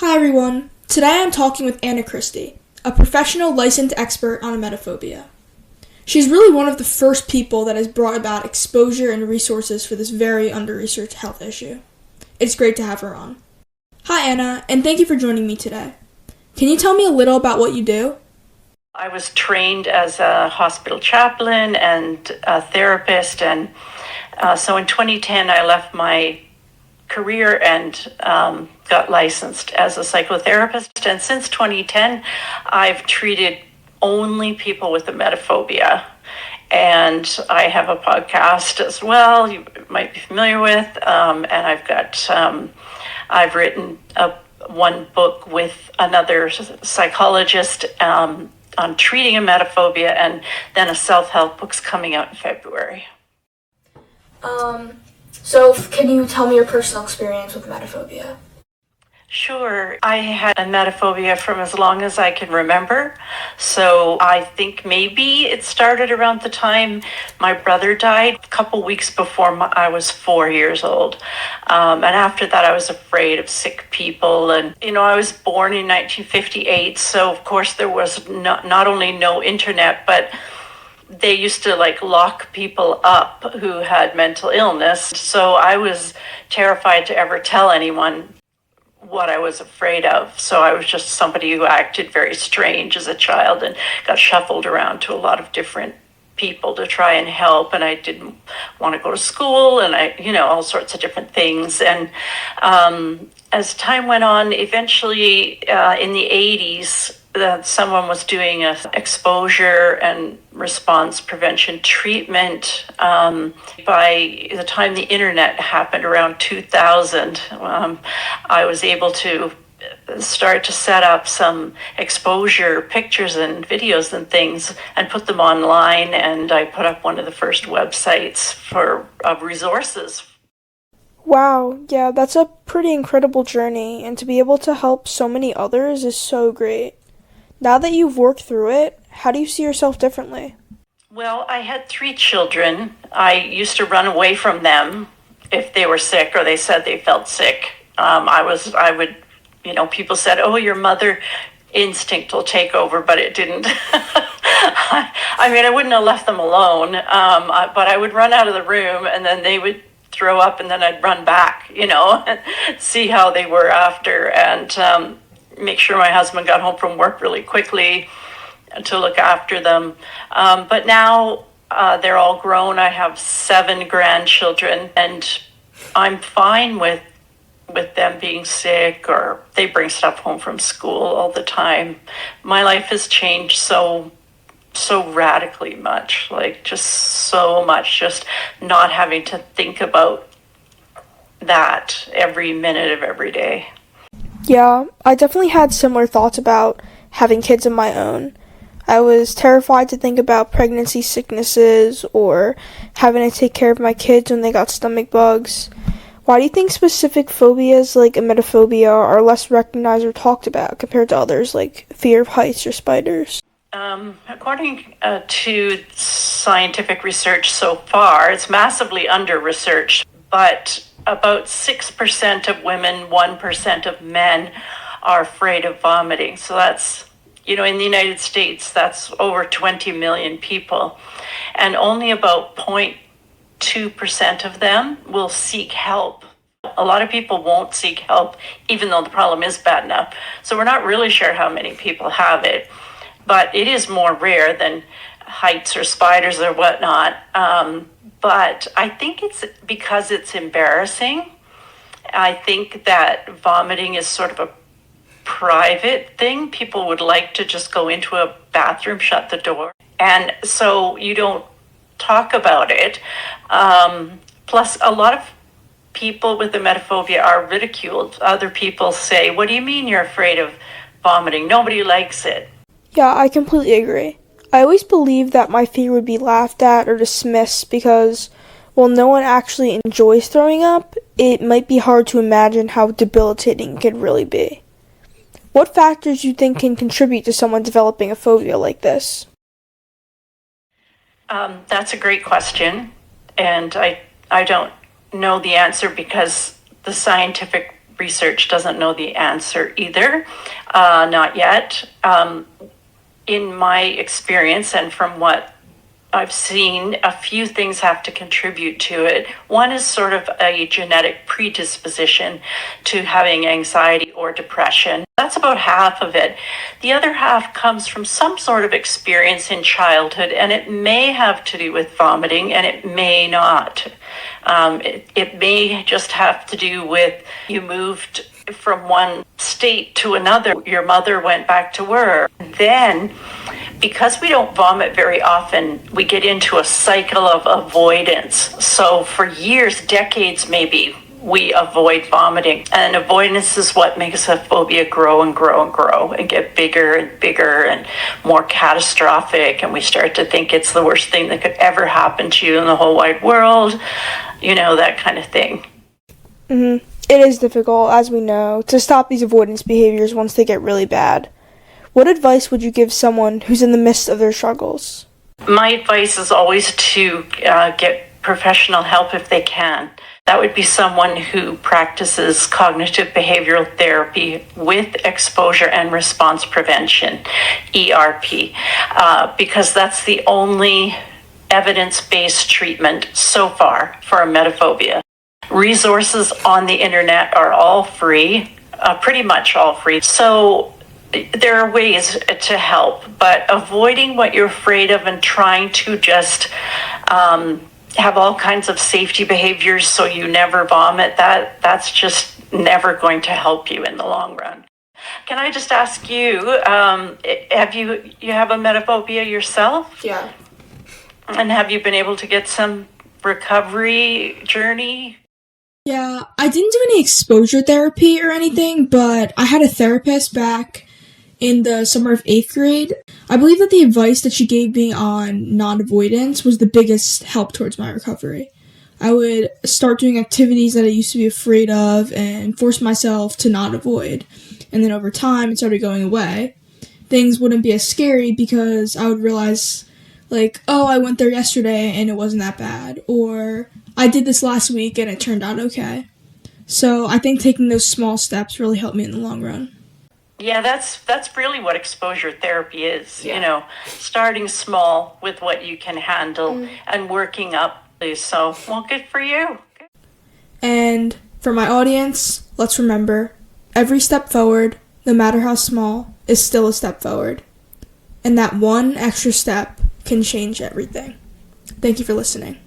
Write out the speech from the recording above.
Hi everyone. Today I'm talking with Christie, a professional licensed expert on emetophobia. She's really one of the first people that has brought about exposure and resources for this very under-researched health issue. It's great to have her on. Hi Anna, and thank you for joining me today. Can you tell me a little about what you do? I was trained as a hospital chaplain and a therapist, and so in 2010 I left my career and got licensed as a psychotherapist. And since 2010, I've treated only people with emetophobia. And I have a podcast as well, you might be familiar with. And I've written one book with another psychologist on treating emetophobia, and then a self-help book's coming out in February. So can you tell me your personal experience with emetophobia? Sure. I had emetophobia from as long as I can remember. So I think maybe it started around the time my brother died, a couple weeks before I was 4 years old. And after that, I was afraid of sick people. And, I was born in 1958. So, of course, there was not only no internet, but they used to lock people up who had mental illness. So I was terrified to ever tell anyone what I was afraid of. So I was just somebody who acted very strange as a child and got shuffled around to a lot of different people to try and help. And I didn't want to go to school, and all sorts of different things. And as time went on, eventually in the 80s, someone was doing an exposure and response prevention treatment. By the time the internet happened around 2000, I was able to start to set up some exposure pictures and videos and things and put them online. And I put up one of the first websites of resources. Wow, yeah, that's a pretty incredible journey, and to be able to help so many others is so great. Now that you've worked through it, how do you see yourself differently? Well, I had 3 children. I used to run away from them if they were sick or they said they felt sick. People said, "Oh, your mother instinct will take over," but it didn't. I wouldn't have left them alone, but I would run out of the room, and then they would throw up, and then I'd run back, and see how they were after, and make sure my husband got home from work really quickly to look after them. But now they're all grown. I have 7 grandchildren, and I'm fine with them being sick, or they bring stuff home from school all the time. My life has changed so radically much, just so much, just not having to think about that every minute of every day. Yeah, I definitely had similar thoughts about having kids of my own. I was terrified to think about pregnancy sicknesses or having to take care of my kids when they got stomach bugs. Why do you think specific phobias like emetophobia are less recognized or talked about compared to others like fear of heights or spiders? According to scientific research so far, it's massively under-researched, but about 6% of women, 1% of men are afraid of vomiting. So that's, in the United States, that's over 20 million people. And only about 0.2% of them will seek help. A lot of people won't seek help, even though the problem is bad enough. So we're not really sure how many people have it. But it is more rare than heights or spiders or whatnot. But I think it's because it's embarrassing. I think that vomiting is sort of a private thing. People would like to just go into a bathroom, shut the door. And so you don't talk about it. Plus, a lot of people with emetophobia are ridiculed. Other people say, "What do you mean you're afraid of vomiting? Nobody likes it." Yeah, I completely agree. I always believed that my fear would be laughed at or dismissed because, while no one actually enjoys throwing up, it might be hard to imagine how debilitating it could really be. What factors do you think can contribute to someone developing a phobia like this? That's a great question, and I don't know the answer because the scientific research doesn't know the answer either, not yet. In my experience and from what I've seen, a few things have to contribute to it. One is sort of a genetic predisposition to having anxiety or depression. That's about half of it. The other half comes from some sort of experience in childhood, and it may have to do with vomiting, and it may not. It may just have to do with you moved from one state to another. Your mother went back to work. Then, because we don't vomit very often, we get into a cycle of avoidance. So for years, decades maybe, we avoid vomiting. And avoidance is what makes a phobia grow and grow and grow and get bigger and bigger and more catastrophic. And we start to think it's the worst thing that could ever happen to you in the whole wide world, that kind of thing. Mm-hmm. It is difficult, as we know, to stop these avoidance behaviors once they get really bad. What advice would you give someone who's in the midst of their struggles? My advice is always to get professional help if they can. That would be someone who practices cognitive behavioral therapy with exposure and response prevention, ERP, because that's the only evidence-based treatment so far for emetophobia. Resources on the internet are all free, pretty much all free. So there are ways to help, but avoiding what you're afraid of and trying to just have all kinds of safety behaviors so you never vomit, that's just never going to help you in the long run. Can I just ask you, have you have emetophobia yourself? Yeah. And have you been able to get some recovery journey? Yeah, I didn't do any exposure therapy or anything, but I had a therapist back in the summer of 8th grade. I believe that the advice that she gave me on non-avoidance was the biggest help towards my recovery. I would start doing activities that I used to be afraid of and force myself to not avoid. And then over time, it started going away. Things wouldn't be as scary because I would realize, I went there yesterday and it wasn't that bad. Or I did this last week and it turned out okay. So I think taking those small steps really helped me in the long run. Yeah, that's really what exposure therapy is, starting small with what you can handle and working up. So, well, good for you. And for my audience, let's remember, every step forward, no matter how small, is still a step forward. And that one extra step can change everything. Thank you for listening.